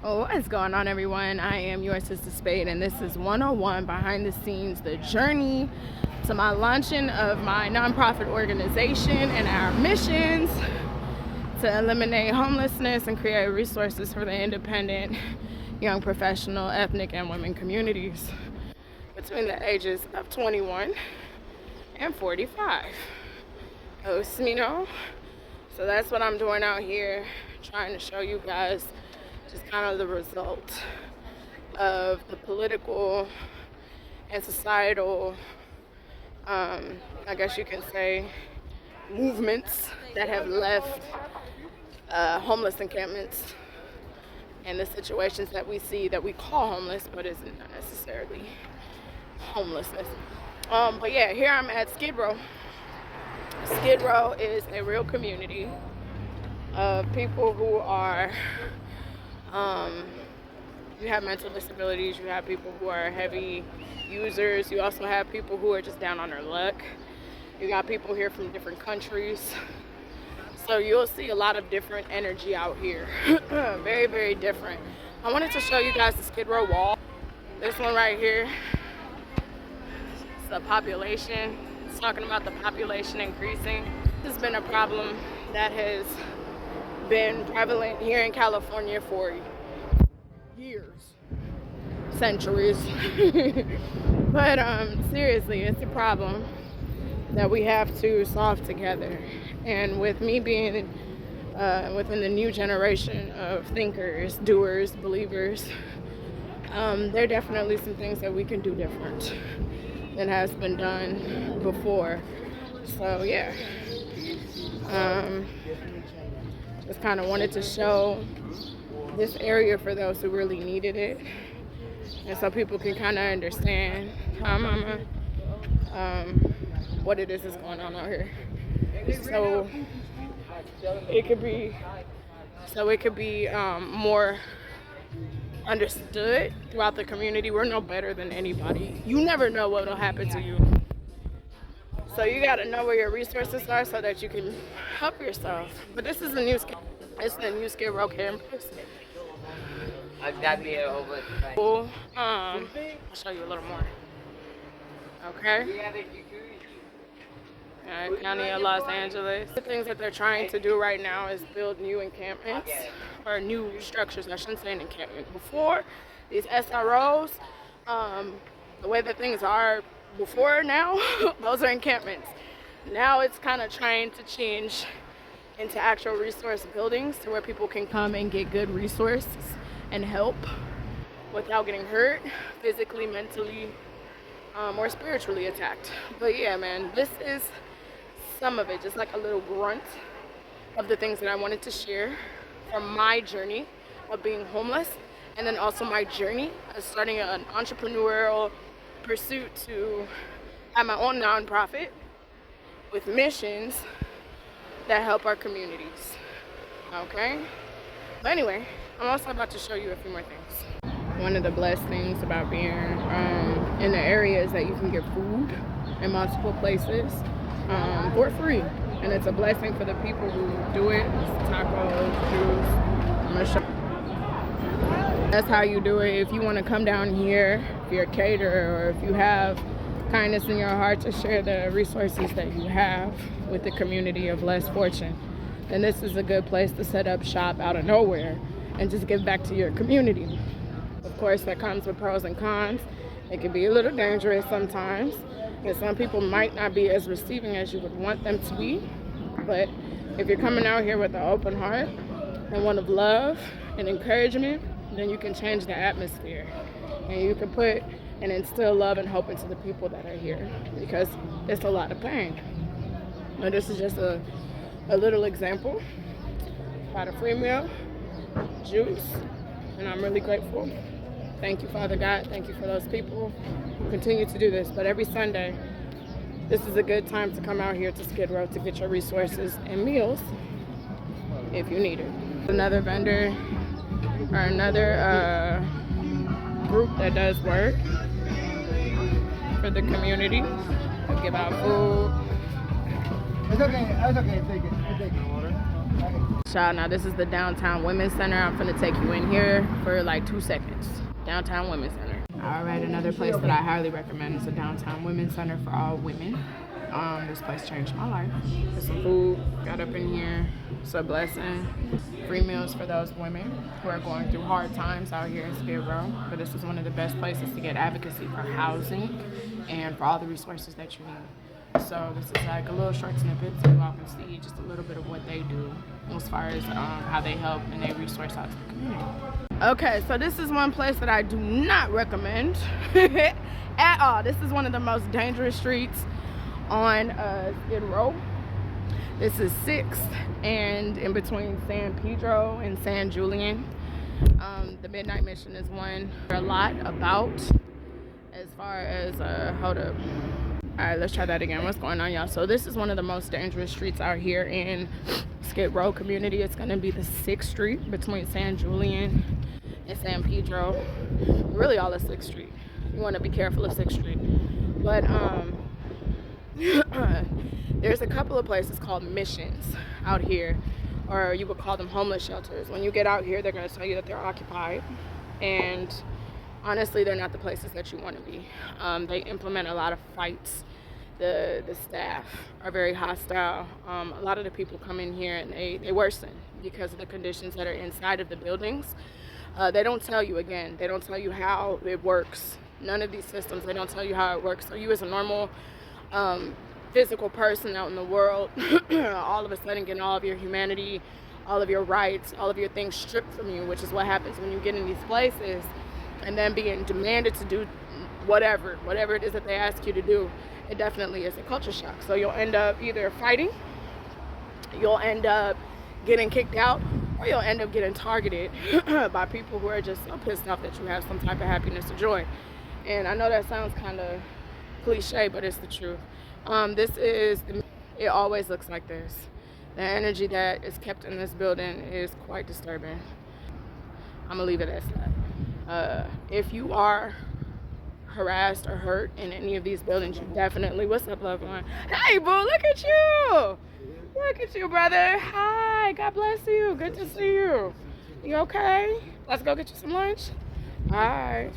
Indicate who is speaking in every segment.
Speaker 1: What's going on, everyone? I am your Sis Spade, and this is 101 behind the scenes, the journey to my launching of my nonprofit organization and our missions to eliminate homelessness and create resources for the independent, young professional, ethnic, and women communities between the ages of 21 and 45. So that's what I'm doing out here, trying to show you guys just kind of the result of the political and societal, I guess you can say, movements that have left homeless encampments and the situations that we see that we call homeless, but isn't necessarily homelessness. But yeah, here I'm at Skid Row. Skid Row is a real community of people who are you have mental disabilities, you have people who are heavy users, you also have people who are just down on their luck. You got people here from different countries. So you'll see a lot of different energy out here. Very, very different. I wanted to show you guys the Skid Row wall. This one right here, it's the population. It's talking about the population increasing. This has been a problem that has been prevalent here in California for years, centuries. But seriously, it's a problem that we have to solve together. And with me being within the new generation of thinkers, doers, believers, there are definitely some things that we can do different than has been done before. So yeah, just kind of wanted to show this area for those who really needed it, and so people can kind of understand what it is that's going on out here. So it could be more understood throughout the community. We're no better than anybody. You never know what will happen to you. So you got to know where your resources are so that you can help yourself. But this is the new Skid Row campus. Cool. I'll show you a little more. Okay. Alright, County of Los Angeles. The things that they're trying to do right now is build new encampments, or new structures. I shouldn't say an encampment. Before, these SROs, the way that things are before now, those are encampments. Now it's kind of trying to change into actual resource buildings to where people can come and get good resources and help without getting hurt, physically, mentally, or spiritually attacked. But yeah, man, this is some of it, just like a little grunt of the things that I wanted to share from my journey of being homeless, and then also my journey of starting an entrepreneurial pursuit to have my own nonprofit with missions that help our communities. Okay? But anyway, I'm also about to show you a few more things. One of the blessed things about being in the area is that you can get food in multiple places for free. And it's a blessing for the people who do it. It's tacos, juice. I'm gonna show you. That's how you do it. If you want to come down here, if you're a caterer, or if you have kindness in your heart to share the resources that you have with the community of less fortune, then this is a good place to set up shop out of nowhere and just give back to your community. Of course, that comes with pros and cons. It can be a little dangerous sometimes, and some people might not be as receiving as you would want them to be. But if you're coming out here with an open heart and one of love and encouragement, then you can change the atmosphere, and you can put and instill love and hope into the people that are here, because it's a lot of pain. And this is just a little example. Got a free meal, juice, and I'm really grateful. Thank you, Father God. Thank you for those people who continue to do this. But every Sunday, this is a good time to come out here to Skid Row to get your resources and meals if you need it. Another vendor or another group that does work for the community. They'll give out food.
Speaker 2: It's okay. Take it.
Speaker 1: Child, now this is the Downtown Women's Center. I'm gonna take you in here for like 2 seconds. Downtown Women's Center. All right, another place that I highly recommend is the Downtown Women's Center for all women. This place changed my life. There's some food, got up in here. It's a blessing. Free meals for those women who are going through hard times out here in Skid Row. But this is one of the best places to get advocacy for housing and for all the resources that you need. So this is like a little short snippet so you all can see just a little bit of what they do as far as how they help and they resource out to the community. Okay, so this is one place that I do not recommend at all. This is one of the most dangerous streets on Skid Row. This is 6th and in between San Pedro and San Julian. The Midnight Mission is one a lot about as far as hold up. All right, let's try that again. What's going on, y'all? So this is one of the most dangerous streets out here in Skid Row community. It's gonna be the 6th Street between San Julian and San Pedro. Really all of 6th Street. You wanna be careful of 6th Street. But there's a couple of places called missions out here, or you would call them homeless shelters. When you get out here, they're gonna tell you that they're occupied, and honestly, they're not the places that you want to be. They implement a lot of fights. The staff are very hostile. A lot of the people come in here and they worsen because of the conditions that are inside of the buildings. They don't tell you, again, they don't tell you how it works. None of these systems, they don't tell you how it works. So you as a normal physical person out in the world, all of a sudden getting all of your humanity, all of your rights, all of your things stripped from you, which is what happens when you get in these places. And then being demanded to do whatever it is that they ask you to do, it definitely is a culture shock. So you'll end up either fighting, you'll end up getting kicked out, or you'll end up getting targeted by people who are just so pissed off that you have some type of happiness or joy. And I know that sounds kind of cliche, but it's the truth. It always looks like this. The energy that is kept in this building is quite disturbing. I'm gonna leave it as that. If you are harassed or hurt in any of these buildings, you definitely, what's up, loved one? Hey, boo, look at you. Look at you, brother. Hi, God bless you. Good to see you. You okay? Let's go get you some lunch. All right.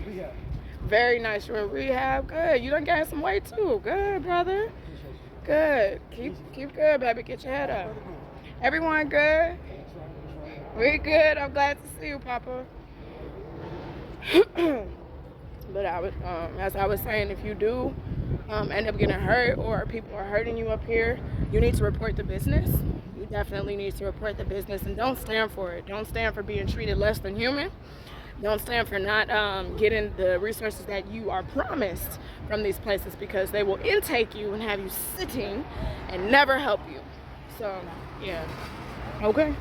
Speaker 1: Very nice. You're in rehab. Good. You done gained some weight too. Good, brother. Good. Keep good, baby. Get your head up. Everyone good? We good. I'm glad to see you, Papa. But as I was saying, if you do end up getting hurt or people are hurting you up here, you need to report the business. You definitely need to report the business, and don't stand for it. Don't stand for being treated less than human. Don't stand for not getting the resources that you are promised from these places, because they will intake you and have you sitting and never help you. So, yeah. Okay.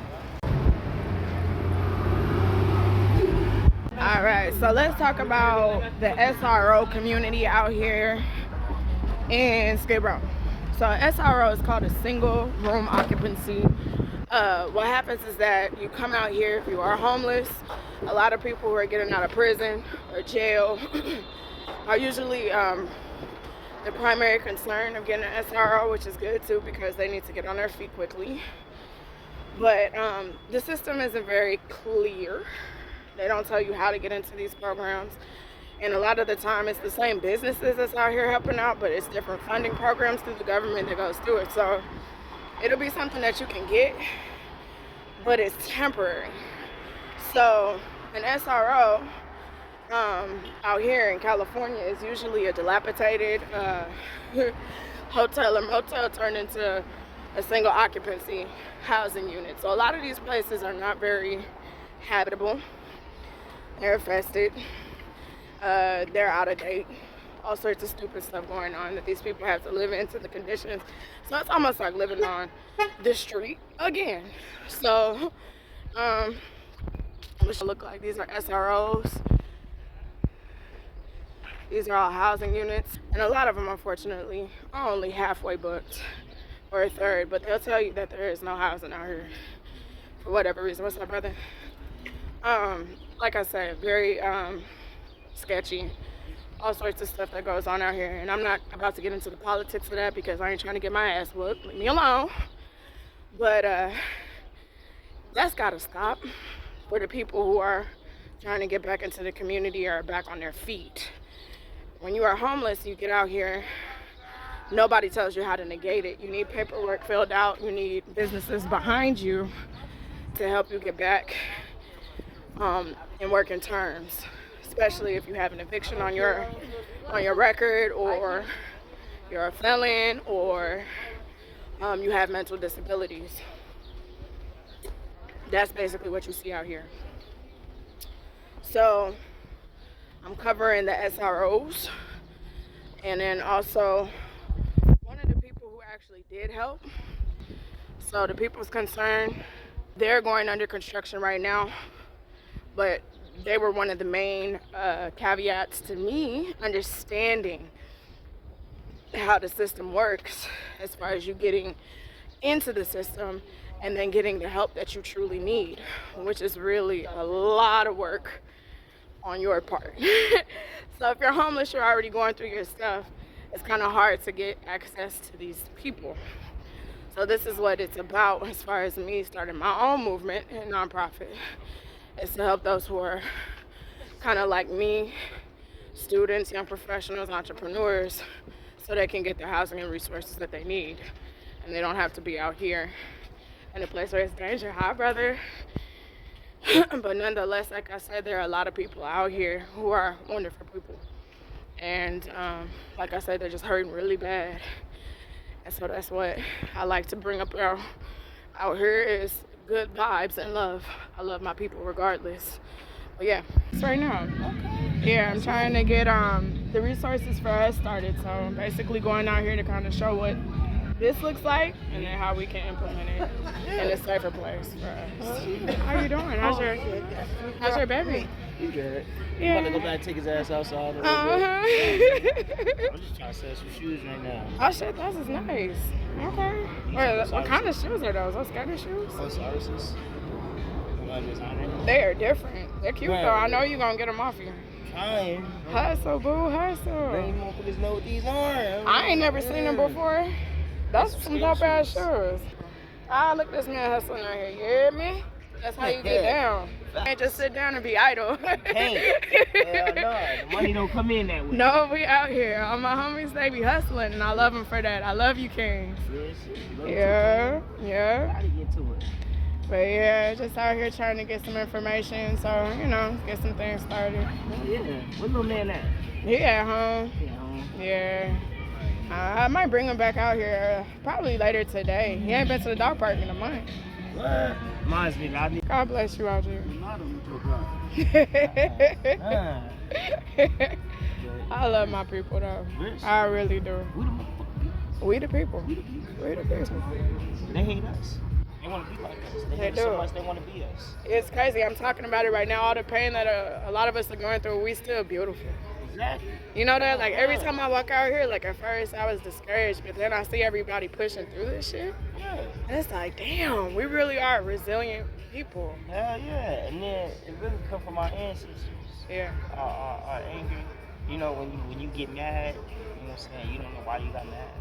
Speaker 1: All right, so let's talk about the SRO community out here in Skid Row. So SRO is called a single room occupancy. What happens is that you come out here, if you are homeless, a lot of people who are getting out of prison or jail are usually the primary concern of getting an SRO, which is good too, because they need to get on their feet quickly. But the system isn't very clear. They don't tell you how to get into these programs. And a lot of the time it's the same businesses that's out here helping out, but it's different funding programs through the government that goes through it. So it'll be something that you can get, but it's temporary. So an SRO out here in California is usually a dilapidated hotel or motel turned into a single occupancy housing unit. So a lot of these places are not very habitable. They're infested, they're out of date, all sorts of stupid stuff going on that these people have to live into the conditions. So it's almost like living on the street again. So, what should look like? These are SROs. These are all housing units, and a lot of them, unfortunately, are only halfway booked or a third, but they'll tell you that there is no housing out here for whatever reason. What's up, brother? Like I said, very sketchy, all sorts of stuff that goes on out here. And I'm not about to get into the politics of that because I ain't trying to get my ass whooped. Leave me alone. But That's got to stop for the people who are trying to get back into the community or back on their feet. When you are homeless, you get out here, nobody tells you how to negate it. You need paperwork filled out. You need businesses behind you to help you get back in working terms, especially if you have an eviction on your record, or you're a felon, or you have mental disabilities. That's basically what you see out here. So I'm covering the SROs, and then also one of the people who actually did help. So the People's Concern, they're going under construction right now, but they were one of the main caveats to me understanding how the system works, as far as you getting into the system and then getting the help that you truly need, which is really a lot of work on your part. So if you're homeless, you're already going through your stuff, it's kind of hard to get access to these people. So this is what it's about as far as me starting my own movement and nonprofit, is to help those who are kind of like me, students, young professionals, entrepreneurs, so they can get the housing and resources that they need. And they don't have to be out here in a place where it's danger. Hi, brother. But nonetheless, like I said, there are a lot of people out here who are wonderful people. And like I said, they're just hurting really bad. And so that's what I like to bring up out here, is good vibes and love. I love my people regardless. But yeah, it's right now. Okay. Yeah, I'm trying to get the resources for us started. So I'm basically going out here to kind of show what this looks like, and then how we can implement it in a safer place for us. How you doing? How's your baby?
Speaker 2: You good.
Speaker 1: Yeah.
Speaker 2: I'm about to go back and take his ass outside.
Speaker 1: Uh-huh.
Speaker 2: I'm just trying to sell some shoes right now.
Speaker 1: Oh shit, this is nice. Okay. Wait, what kind of shoes are those? Those skater shoes?
Speaker 2: Oh, Sarsis.
Speaker 1: They are different. They're cute though. I know you're gonna get them off you.
Speaker 2: Trying.
Speaker 1: Hustle, boo, hustle.
Speaker 2: They ain't gonna know what these are.
Speaker 1: I ain't never seen them before. That's some dope ass shoes. Ah, look at this man hustling out here. You hear me? That's how you get down. You can't just sit down and be idle.
Speaker 2: Can't. Hell no. The money don't come in that way.
Speaker 1: No, we out here. All my homies, they be hustling, and I love them for that. I love you, King. Yeah.
Speaker 2: Gotta get to it.
Speaker 1: But yeah, just out here trying to get some information, so, you know, get some things started.
Speaker 2: Oh, yeah. Where little man at?
Speaker 1: He at home. Yeah. I might bring him back out here probably later today. He ain't been to the dog park in a month.
Speaker 2: What? Reminds me,
Speaker 1: God bless you out here. I love my people though. I really do. We the people. We the people.
Speaker 2: They hate us. They want to be like us. They hate us so much they want to be us.
Speaker 1: It's crazy. I'm talking about it right now. All the pain that a lot of us are going through, we still beautiful.
Speaker 2: Exactly.
Speaker 1: You know that? Like every time I walk out here, like at first I was discouraged, but then I see everybody pushing through this shit.
Speaker 2: Yeah.
Speaker 1: And it's like, damn, we really are resilient people.
Speaker 2: Hell yeah. And then it really comes from our ancestors.
Speaker 1: Yeah.
Speaker 2: Our anger. You know, when you get mad, you know what I'm saying, you don't know why you got mad.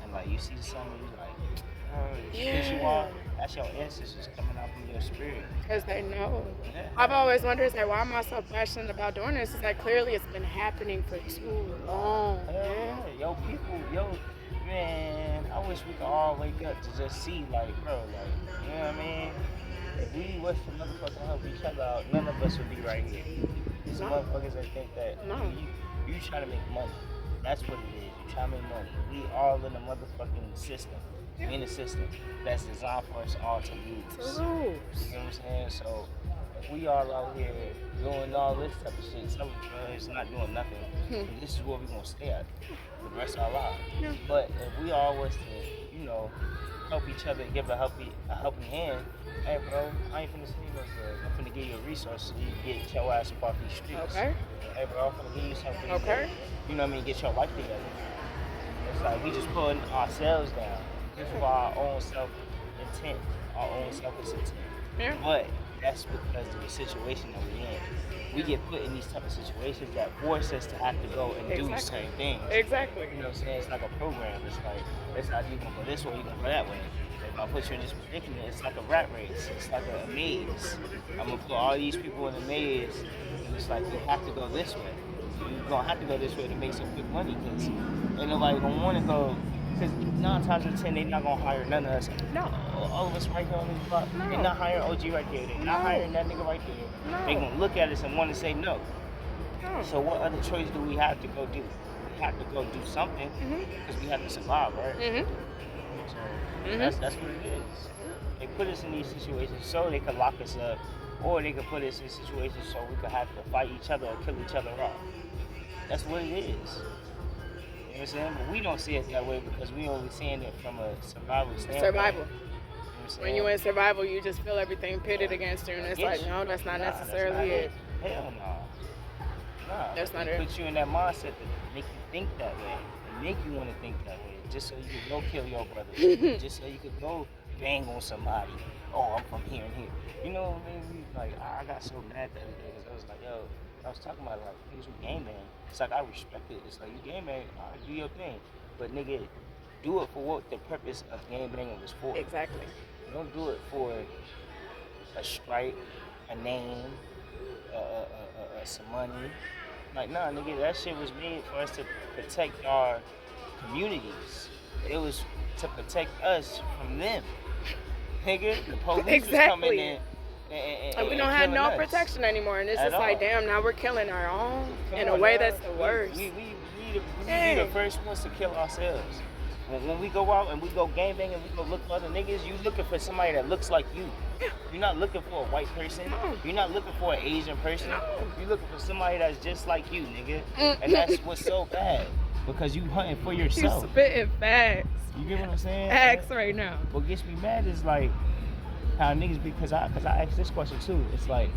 Speaker 2: And like you see something, you like, oh, yeah. You are. That's your ancestors coming out from your spirit.
Speaker 1: Because they know.
Speaker 2: Yeah.
Speaker 1: I've always wondered, like, why am I so passionate about doing this? It's like, clearly it's been happening for too long.
Speaker 2: Yeah. Yo, people, man, I wish we could all wake up to just see, like, bro, like, you know what I mean? If we was to motherfucking help each other out, none of us would be right here. Some motherfuckers that think that you try to make money. That's what it is. You try to make money. We all in the motherfucking system. Yeah. In the system that's designed for us all to lose. You know what I'm saying? So if we all out here doing all this type of shit, some of us not doing nothing. This is where we're gonna stay at for the rest of our lives. Yeah. But if we all was to, you know, help each other and give a helping hand, hey bro, I ain't finna see you no good. I'm finna give you a resource so you can get your ass up off these streets. Okay. Hey bro, I'm finna give you something. Okay. You know what I mean? Get your life together. It's like we just putting ourselves down. Just for our own self-intent, our own selfish intent. Yeah. But that's because of the situation that we're in. We get put in these type of situations that force us to have to go and do certain things. Exactly. You know what I'm saying? It's like a program. It's like, that's how you're going to go this way, you're going to go that way. If I'll put you in this predicament. It's like a rat race. It's like a maze. I'm gonna put all these people in a maze, and it's like you have to go this way. You're gonna have to go this way to make some quick money, because ain't nobody gonna want to go. Because 9 times out of 10, they're not gonna hire none of us.
Speaker 1: No.
Speaker 2: All of us right here on this block.
Speaker 1: No.
Speaker 2: They're not hiring OG right there. They're not hiring that nigga right there.
Speaker 1: No.
Speaker 2: They gonna look at us and want to say no.
Speaker 1: No.
Speaker 2: So what other choice do we have to go do? We have to go do something, because we have to survive, right? So that's what it is. They put us in these situations so they could lock us up, or they could put us in situations so we could have to fight each other or kill each other off. That's what it is. You know what I'm saying? But we don't see it that way because we only seeing it from a survival standpoint.
Speaker 1: Survival.
Speaker 2: You know what I'm saying?
Speaker 1: When you're in survival, you just feel everything pitted against you, and it's like, no, that's not necessarily it.
Speaker 2: Hell no. Nah,
Speaker 1: That's not
Speaker 2: it.
Speaker 1: it.
Speaker 2: Put you in that mindset to make you think that way, and make you want to think that way, just so you could go kill your brother, just so you could go bang on somebody. Oh, I'm from here and here. You know what I mean? Like, I got so mad the other day because I was like, yo, I was talking about like niggas who game bang. It's like I respect it. It's like you game bang, all right, do your thing, but nigga, do it for what the purpose of game banging was for.
Speaker 1: Exactly.
Speaker 2: Don't do it for a stripe, a name, some money. Like, nah, nigga, that shit was made for us to protect our communities. It was to protect us from them. Nigga, the police was coming in.
Speaker 1: And we don't have no
Speaker 2: us.
Speaker 1: protection anymore, and it's
Speaker 2: At
Speaker 1: just like,
Speaker 2: all.
Speaker 1: damn, now we're killing our own
Speaker 2: Come
Speaker 1: in
Speaker 2: on,
Speaker 1: a way
Speaker 2: y'all.
Speaker 1: that's the worst.
Speaker 2: We be the first ones to kill ourselves. When we go out and we go gangbang and we go look for other niggas, you looking for somebody that looks like you. You're not looking for a white person.
Speaker 1: No.
Speaker 2: You're not looking for an Asian person.
Speaker 1: No.
Speaker 2: You're looking for somebody that's just like you, nigga. And that's what's so bad, because you hunting for
Speaker 1: You
Speaker 2: yourself.
Speaker 1: spitting facts.
Speaker 2: You get what I'm saying?
Speaker 1: Facts right now.
Speaker 2: What gets me mad is like how niggas be, cause I asked this question too. It's like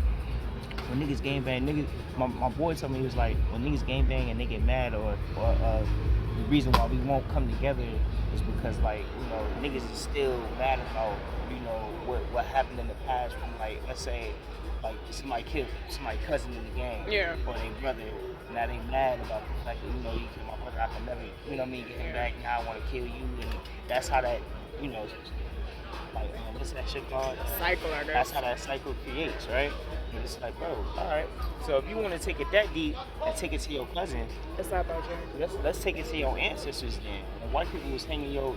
Speaker 2: when niggas game bang, niggas. My boy told me, he was like, when niggas game bang and they get mad, or the reason why we won't come together is because, like, you know, niggas is still mad about, you know, what happened in the past from, like, let's say, like, somebody killed somebody's cousin in the game,
Speaker 1: Yeah.
Speaker 2: or their brother. Now they mad about the fact that, you know, you killed my brother, I can never, you know what I mean, get him back. Now I want to kill you, and that's how that, you know, like, what's that shit called?
Speaker 1: Cycle, I guess.
Speaker 2: That's how that cycle creates, right? And it's like, bro, all right. So if you want to take it that deep and take it to your cousin,
Speaker 1: It's not about you.
Speaker 2: let's take it to your ancestors then. When white people was hanging your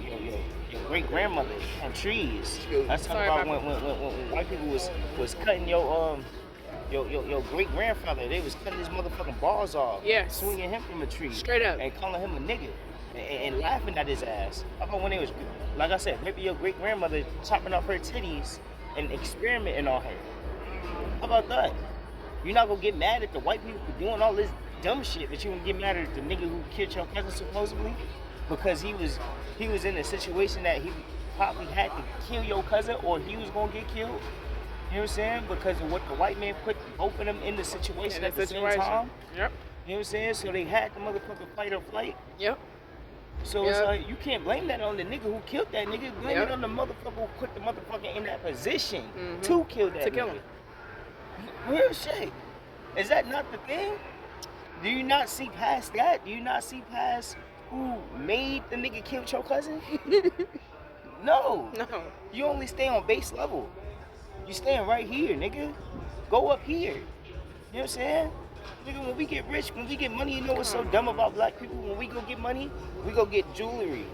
Speaker 2: great grandmother on trees. Let's talk
Speaker 1: Sorry
Speaker 2: about
Speaker 1: about
Speaker 2: when white people was cutting your great grandfather. They was cutting his motherfucking balls off.
Speaker 1: Yes.
Speaker 2: Swinging him from a tree.
Speaker 1: Straight up.
Speaker 2: And calling him a nigga. And laughing at his ass. How about when they was, like I said, maybe your great grandmother chopping off her titties and experimenting on her? How about that? You're not gonna get mad at the white people for doing all this dumb shit, but you gonna get mad at the nigga who killed your cousin supposedly because he was in a situation that he probably had to kill your cousin, or he was gonna get killed. You know what I'm saying? Because of what the white man put both of them in the situation at the same time.
Speaker 1: Yep.
Speaker 2: You know what I'm saying? So they had the motherfucking fight or flight.
Speaker 1: Yep.
Speaker 2: So it's like, you can't blame that on the nigga who killed that nigga. Blame
Speaker 1: Yep.
Speaker 2: it on the motherfucker who put the motherfucker in that position to kill that
Speaker 1: To
Speaker 2: nigga.
Speaker 1: kill him.
Speaker 2: Real shit. Is that not the thing? Do you not see past that? Do you not see past who made the nigga kill your cousin? No.
Speaker 1: No.
Speaker 2: You only stay on base level. You staying right here, nigga. Go up here. You know what I'm saying? Nigga, when we get rich, when we get money, you know what's so dumb about black people? When we go get money, we go get jewelry.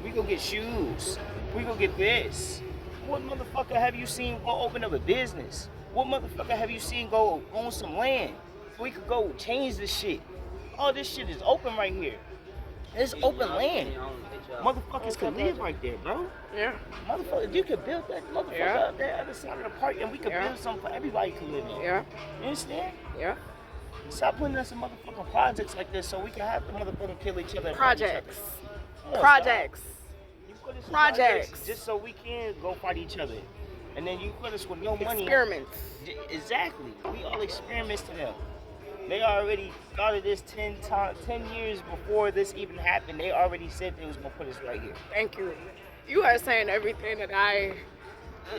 Speaker 2: We go get shoes. We go get this. What motherfucker have you seen go open up a business? What motherfucker have you seen go own some land? We could go change this shit. All this shit is open right here. It's open land. Motherfuckers could live right there, bro.
Speaker 1: Yeah.
Speaker 2: Motherfucker, you could build that motherfucker
Speaker 1: Yeah.
Speaker 2: up there other side of the park, and we could
Speaker 1: Yeah.
Speaker 2: build something for everybody to live in.
Speaker 1: Yeah.
Speaker 2: You understand?
Speaker 1: Yeah.
Speaker 2: Stop putting us in motherfucking projects like this so we can have to motherfucking kill each other. and fight each other.
Speaker 1: Projects.
Speaker 2: Yeah,
Speaker 1: Projects.
Speaker 2: stop. You put us in
Speaker 1: Projects.
Speaker 2: just so we can go fight each other. And then you put us with no money.
Speaker 1: Experiments.
Speaker 2: Exactly. We all experiments to them. They already started this 10 years before this even happened. They already said they was gonna put us right here.
Speaker 1: Thank you. You are saying everything that I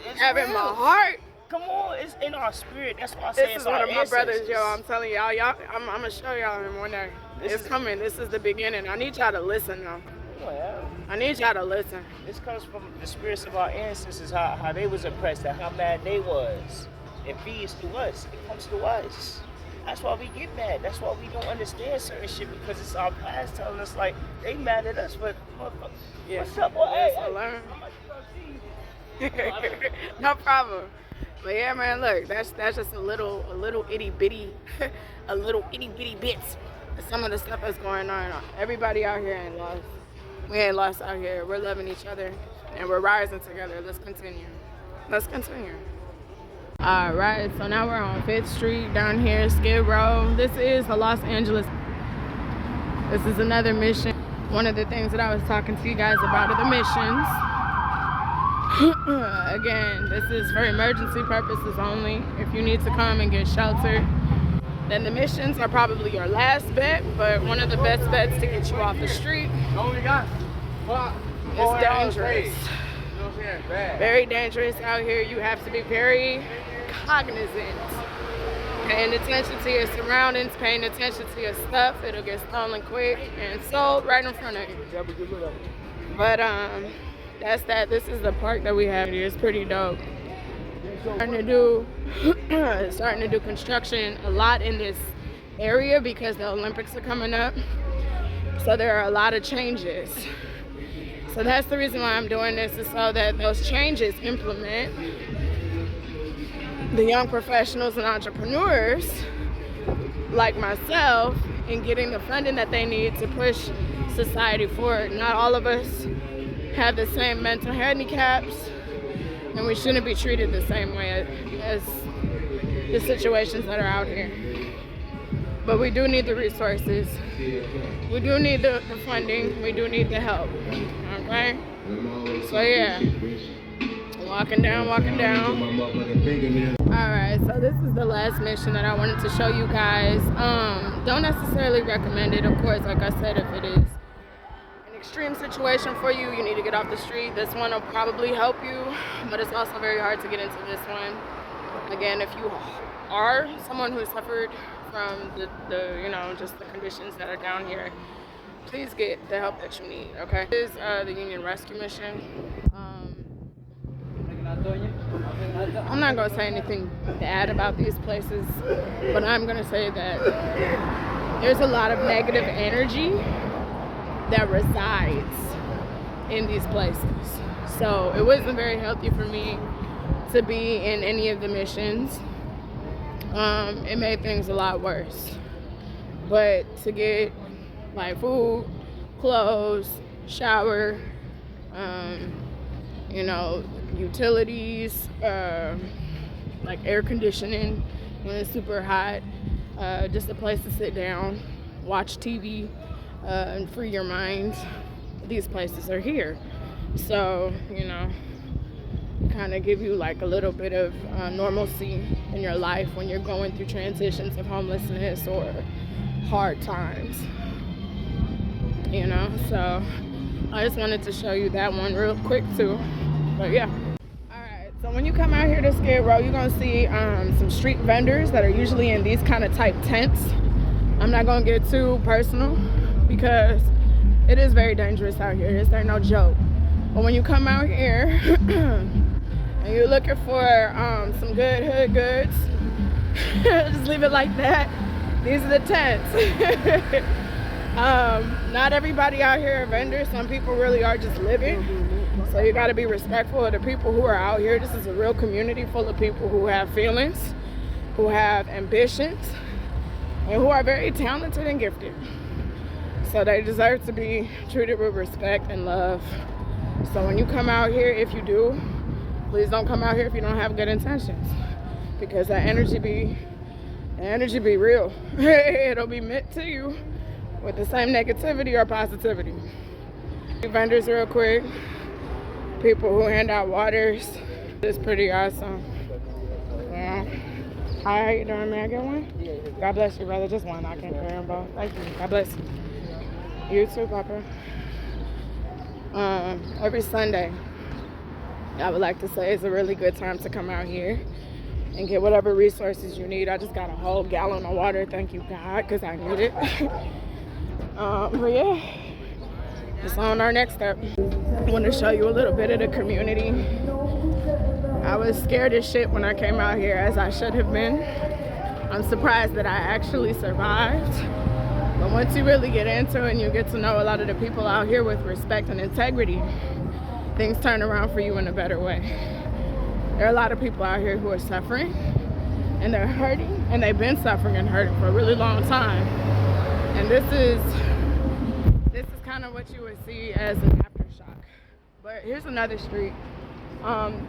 Speaker 2: It's
Speaker 1: have in my
Speaker 2: real.
Speaker 1: heart.
Speaker 2: Come on, it's in our spirit. That's why I say
Speaker 1: This
Speaker 2: it's
Speaker 1: is one
Speaker 2: our
Speaker 1: of my brothers,
Speaker 2: ancestors.
Speaker 1: yo. I'm telling y'all, I'm gonna show y'all him one day.
Speaker 2: This
Speaker 1: It's
Speaker 2: is-
Speaker 1: coming. This is the beginning. I need y'all to listen now.
Speaker 2: Well,
Speaker 1: I I need y'all to listen.
Speaker 2: This comes from the spirits of our ancestors, how they was oppressed and how bad they was. It feeds to us. It comes to us. That's why we get mad. That's why we don't understand certain shit, because it's our past telling us like they mad at us for
Speaker 1: Yeah.
Speaker 2: what's up, boy? Hey,
Speaker 1: I learned. No problem. But yeah, man, look, that's just a little itty bitty bits of some of the stuff that's going on. Everybody out here ain't lost. We ain't lost out here. We're loving each other and we're rising together. Let's continue. All right, so now we're on 5th Street down here, Skid Row. This is the Los Angeles. This is another mission. One of the things that I was talking to you guys about are the missions. Again, this is for emergency purposes only. If you need to come and get shelter, then the missions are probably your last bet, but one of the best bets to get you off the street. It's dangerous. Very dangerous out here. You have to be very cognizant. Paying attention to your surroundings, paying attention to your stuff. It'll get stolen quick and sold right in front of you. But that's that. This is the park that we have here. It's pretty dope. Starting to do construction a lot in this area because the Olympics are coming up. So there are a lot of changes. So that's the reason why I'm doing this, is so that those changes implement the young professionals and entrepreneurs like myself in getting the funding that they need to push society forward. Not all of us have the same mental handicaps, and we shouldn't be treated the same way as the situations that are out here. But we do need the resources. We do need the funding. We do need the help. Okay? So yeah. Walking down. Alright, so this is the last mission that I wanted to show you guys. Don't necessarily recommend it, of course. Like I said, if it is an extreme situation for you, you need to get off the street. This one will probably help you, but it's also very hard to get into this one. Again, if you are someone who suffered from just the conditions that are down here, please get the help that you need, okay? This is the Union Rescue Mission. I'm not going to say anything bad about these places, but I'm going to say that there's a lot of negative energy that resides in these places. So it wasn't very healthy for me to be in any of the missions. It made things a lot worse. But to get like food, clothes, shower, utilities, like air conditioning when it's super hot, just a place to sit down, watch TV, and free your mind. These places are here. So, kind of give you like a little bit of normalcy in your life when you're going through transitions of homelessness or hard times. So I just wanted to show you that one real quick too. But yeah. Alright, so when you come out here to Skid Row, you're gonna see some street vendors that are usually in these kind of type tents. I'm not gonna get too personal because it is very dangerous out here. It's no joke. But when you come out here and you're looking for some good hood goods, just leave it like that. These are the tents. Not everybody out here are vendors. Some people really are just living. So you got to be respectful of the people who are out here. This is a real community full of people who have feelings, who have ambitions, and who are very talented and gifted. So they deserve to be treated with respect and love. So when you come out here, if you do, please don't come out here if you don't have good intentions, because that energy be real. It'll be meant to you with the same negativity or positivity. Vendors real quick, people who hand out waters. It's pretty awesome. Yeah. Hi, how you doing? May I get one? God bless you, brother. Just one. I can't carry them both. Thank you. God bless you. You too, Papa. Every Sunday, I would like to say it's a really good time to come out here and get whatever resources you need. I just got a whole gallon of water. Thank you, God, because I need it. But yeah, It's on our next step. I want to show you a little bit of the community. I was scared as shit when I came out here, as I should have been. I'm surprised that I actually survived. But once you really get into it and you get to know a lot of the people out here with respect and integrity, things turn around for you in a better way. There are a lot of people out here who are suffering and they're hurting, and they've been suffering and hurting for a really long time. And this is kind of what you would see as an aftershock. But here's another street.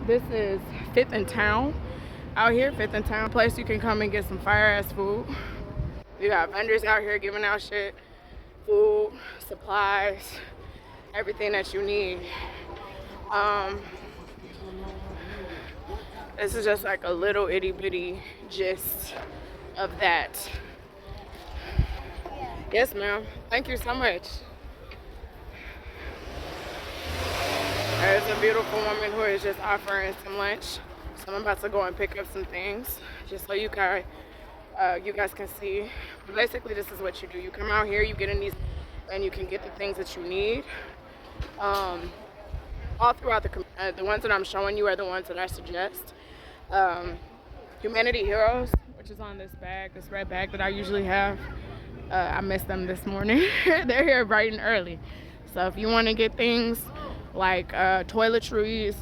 Speaker 1: This is 5th and Town. Out here, 5th and Town, place you can come and get some fire ass food. You got vendors out here giving out shit, food, supplies, everything that you need. This is just like a little itty bitty gist of that. Yes, ma'am. Thank you so much. There's a beautiful woman who is just offering some lunch. So I'm about to go and pick up some things just so you guys can see. But basically, this is what you do. You come out here, you get in these, and you can get the things that you need. All throughout the ones that I'm showing you are the ones that I suggest. Humanity Heroes, which is on this bag, this red bag that I usually have. I missed them this morning. They're here bright and early. So if you want to get things like toiletries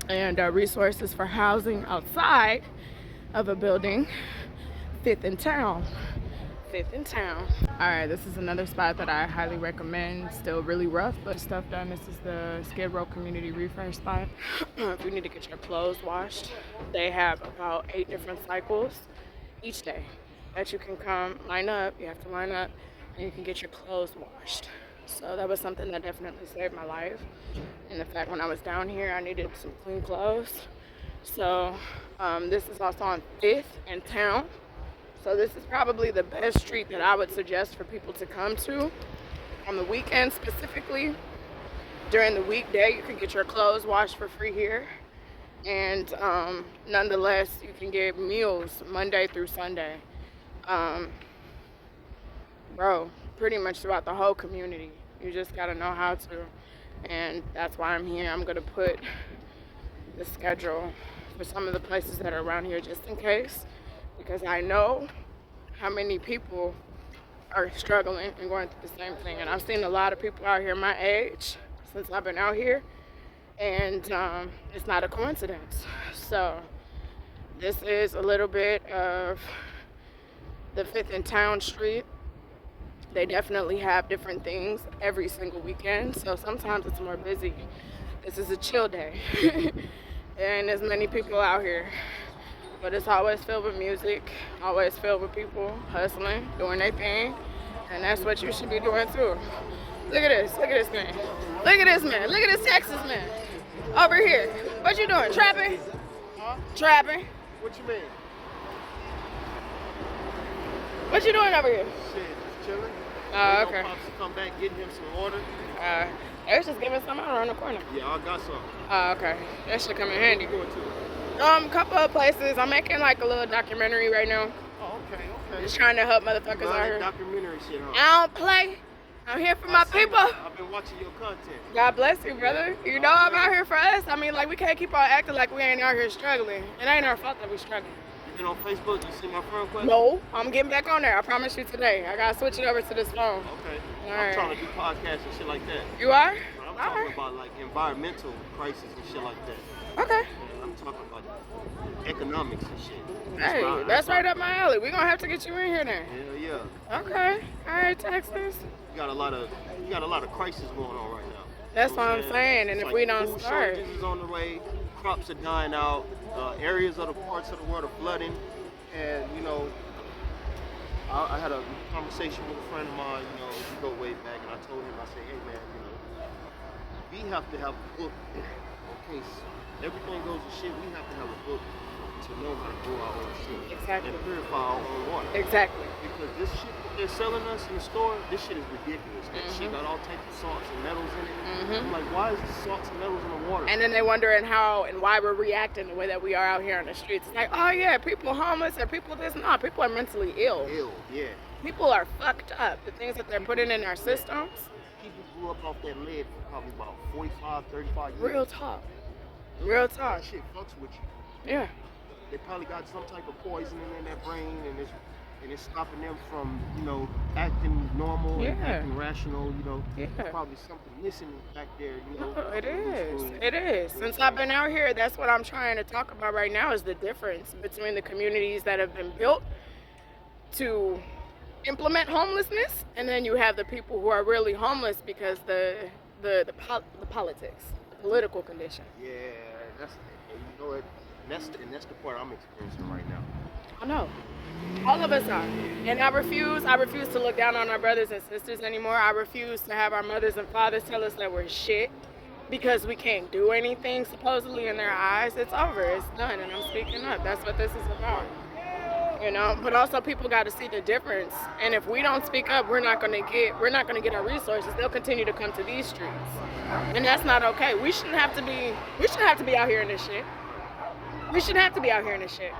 Speaker 1: and resources for housing outside of a building, 5th and Town. 5th and Town. All right, this is another spot that I highly recommend. Still really rough, but stuff done. This is the SKID community refresh spot. If you need to get your clothes washed, they have about 8 different cycles each day that you can come line up. You have to line up and you can get your clothes washed. So that was something that definitely saved my life. And in fact, when I was down here, I needed some clean clothes. So this is also on 5th and Town. So this is probably the best street that I would suggest for people to come to on the weekend specifically. During the weekday, you can get your clothes washed for free here. And nonetheless, you can get meals Monday through Sunday. Bro, pretty much throughout the whole community. You just gotta know how to. And that's why I'm here. I'm gonna put the schedule for some of the places that are around here just in case. Because I know how many people are struggling and going through the same thing. And I've seen a lot of people out here my age since I've been out here. And it's not a coincidence. So this is a little bit of the 5th and Town Street. They definitely have different things every single weekend. So sometimes it's more busy. This is a chill day. And there's many people out here. But it's always filled with music, always filled with people hustling, doing their thing, and that's what you should be doing too. Look at this man. Look at this man, look at this Texas man. Over here, what you doing, trapping?
Speaker 3: Huh?
Speaker 1: Trapping?
Speaker 3: What you mean?
Speaker 1: What you doing over here?
Speaker 3: Shit, just chilling.
Speaker 1: Oh, okay.
Speaker 3: Pops to come back, getting him some water.
Speaker 1: They was just giving some out around the corner.
Speaker 3: Yeah, I got some.
Speaker 1: Oh, okay. That should come in handy.
Speaker 3: Go to.
Speaker 1: Couple of places. I'm making like a little documentary right now.
Speaker 3: Oh, okay.
Speaker 1: Just trying to help motherfuckers out here.
Speaker 3: Documentary shit, huh?
Speaker 1: I don't play. I'm here for my people.
Speaker 3: I've been watching your content.
Speaker 1: God bless you, brother. You know I'm out here for us. I mean, like, we can't keep on acting like we ain't out here struggling. It ain't our fault that we struggling.
Speaker 3: You been on Facebook? You see my friend request?
Speaker 1: No, I'm getting back on there. I promise you today. I gotta switch it over to this phone.
Speaker 3: Okay.
Speaker 1: All
Speaker 3: I'm
Speaker 1: right.
Speaker 3: trying to do podcasts and shit like that.
Speaker 1: You are?
Speaker 3: But I'm talking about like environmental crisis and shit like that.
Speaker 1: Okay.
Speaker 3: And I'm talking about economics and shit.
Speaker 1: Hey, that's right up my alley. We're gonna have to get you in here then.
Speaker 3: Hell yeah.
Speaker 1: Okay. All right, Texas.
Speaker 3: You got a lot of crisis going on right now.
Speaker 1: That's what I'm saying. And
Speaker 3: It's
Speaker 1: if
Speaker 3: like
Speaker 1: we don't
Speaker 3: food
Speaker 1: start.
Speaker 3: shortages is on the way, crops are dying out, areas of the parts of the world are flooding, and you know, I had a conversation with a friend of mine. You know, we go way back, and I told him, I said, hey man, you know, we have to have a book in case everything goes to shit. We have to have a book to know how to grow our own shit.
Speaker 1: Exactly.
Speaker 3: And purify our own water.
Speaker 1: Exactly.
Speaker 3: Because this shit that they're selling us in the store, this shit is ridiculous. That shit got all types of salts and metals in it. I'm like, why is the salts and metals in the water?
Speaker 1: And then they wondering how and why we're reacting the way that we are out here on the streets. It's like, oh yeah, people homeless or people this. No, people are mentally ill.
Speaker 3: Yeah.
Speaker 1: People are fucked up. The things that they're putting in our systems
Speaker 3: people grew up off that lead for probably about 45, 35 years.
Speaker 1: Real talk. Real talk.
Speaker 3: That shit fucks with you.
Speaker 1: Yeah.
Speaker 3: They probably got some type of poisoning in their brain, and it's stopping them from, you know, acting normal and acting rational, you know.
Speaker 1: Yeah.
Speaker 3: Probably something missing back there, you know.
Speaker 1: No, it is. It is. Since I've been out here, that's what I'm trying to talk about right now is the difference between the communities that have been built to implement homelessness, and then you have the people who are really homeless because the politics, the political condition.
Speaker 3: Yeah, that's, you know what, that's the part I'm experiencing right now.
Speaker 1: I know. All of us are. And I refuse to look down on our brothers and sisters anymore. I refuse to have our mothers and fathers tell us that we're shit because we can't do anything supposedly in their eyes. It's over. It's done. And I'm speaking up. That's what this is about. You know, but also people got to see the difference. And if we don't speak up, we're not gonna get our resources. They'll continue to come to these streets, and that's not okay. We shouldn't have to be out here in this shit. We shouldn't have to be out here in this shit.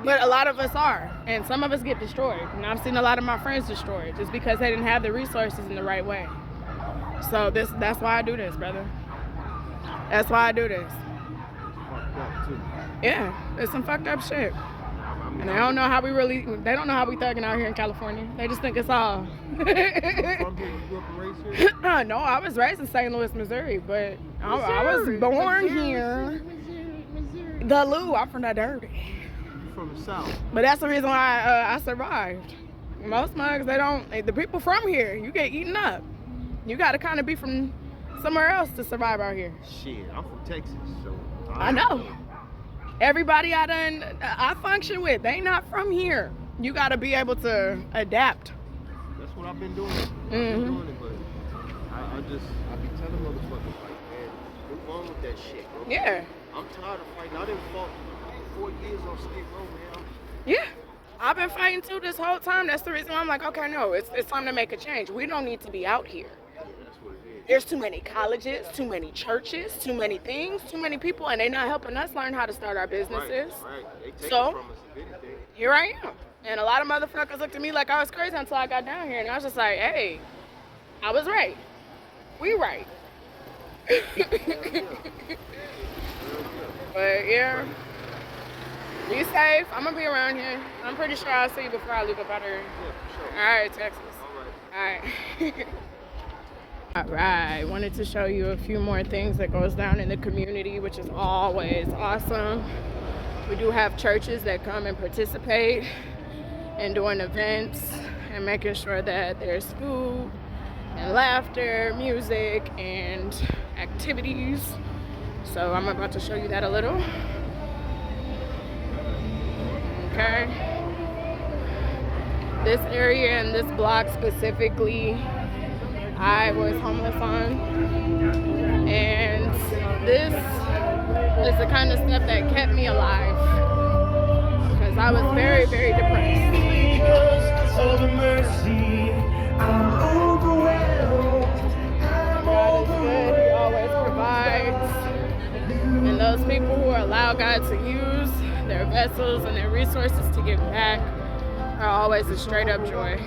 Speaker 1: But a lot of us are, and some of us get destroyed. And I've seen a lot of my friends destroyed just because they didn't have the resources in the right way. So that's why I do this, brother. That's why I do this.
Speaker 3: Fucked up too.
Speaker 1: Yeah, it's some fucked up shit. And they don't know how we thugging out here in California. They just think it's all.
Speaker 3: From here, you grew up and raised here?
Speaker 1: No, I was raised in St. Louis, Missouri, but I was born here. The Lou, I'm from the dirty.
Speaker 3: You from the South.
Speaker 1: But that's the reason why I survived. Most mugs, the people from here, you get eaten up. You got to kind of be from somewhere else to survive out here.
Speaker 3: Shit, I'm from Texas, so.
Speaker 1: I know. Everybody I function with, they not from here. You got to be able to adapt.
Speaker 3: That's what I've been doing. I've been doing it, but I be telling motherfuckers like, man, move on with that shit, bro.
Speaker 1: Yeah.
Speaker 3: I'm tired of fighting. I didn't fought 4 years on Skid Row, man.
Speaker 1: Yeah. I've been fighting too this whole time. That's the reason why I'm like, okay, no, it's time to make a change. We don't need to be out here.
Speaker 3: That's what it is.
Speaker 1: There's too many colleges, too many churches, too many things, too many people, and they're not helping us learn how to start our businesses.
Speaker 3: Right. They take
Speaker 1: So,
Speaker 3: it from us, if anything.
Speaker 1: Here I am. And a lot of motherfuckers looked at me like I was crazy until I got down here, and I was just like, hey, I was right. We right. But yeah, be safe. I'm gonna be around here. I'm pretty sure I'll see you before I leave up out of here.
Speaker 3: Yeah, for sure.
Speaker 1: All right, Texas.
Speaker 3: All right.
Speaker 1: All right. All right. Wanted to show you a few more things that goes down in the community, which is always awesome. We do have churches that come and participate in doing events and making sure that there's food and laughter, music, and activities. So I'm about to show you that a little. Okay. This area and this block specifically, I was homeless on. And this is the kind of stuff that kept me alive. Because I was very, very depressed. God is good. He always provides. And those people who allow God to use their vessels and their resources to give back are always a straight up joy.